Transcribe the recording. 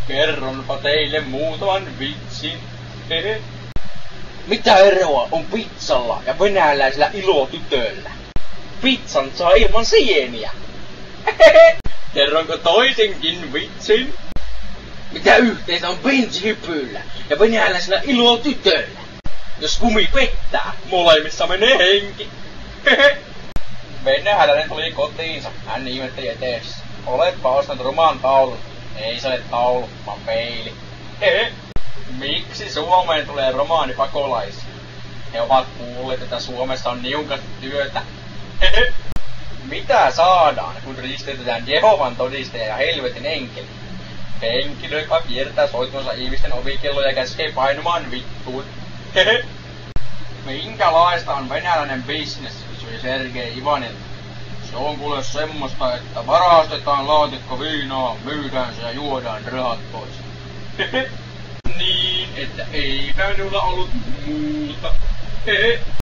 Kerronpa teille muutaman vitsin. Hehe. Mitä eroa on pizzalla ja venäläisellä ilotytöllä? Pizzan saa ilman sieniä. Kerronko toisenkin vitsin? Mitä yhteistä on bensihypyllä ja venäläisellä ilotytöllä? Jos kumi pettää, Molemmissa menee henki. Venäläinen tuli kotiinsa. Hän ihmetteli eteessä. Oletpa ostanut ruman taulun. Ei se ole taulu, vaan peili. Miksi Suomeen tulee romaanipakolaisia? He ovat kuulleet, että Suomessa on niukasti työtä. Mitä saadaan, kun risteytetään Jehovan todistaja ja helvetin enkeli? Henkilö, joka kiertää soittonsa ihmisten ovikelloja ja käskee painumaan vittuun. Minkälaista on venäläinen bisnes, kysyi Sergei Ivanilta. Se on kuule semmoista, että varastetaan laatikko viinaa, myydään se ja juodaan rahat pois. Niin, että eipä minulla ollut muuta.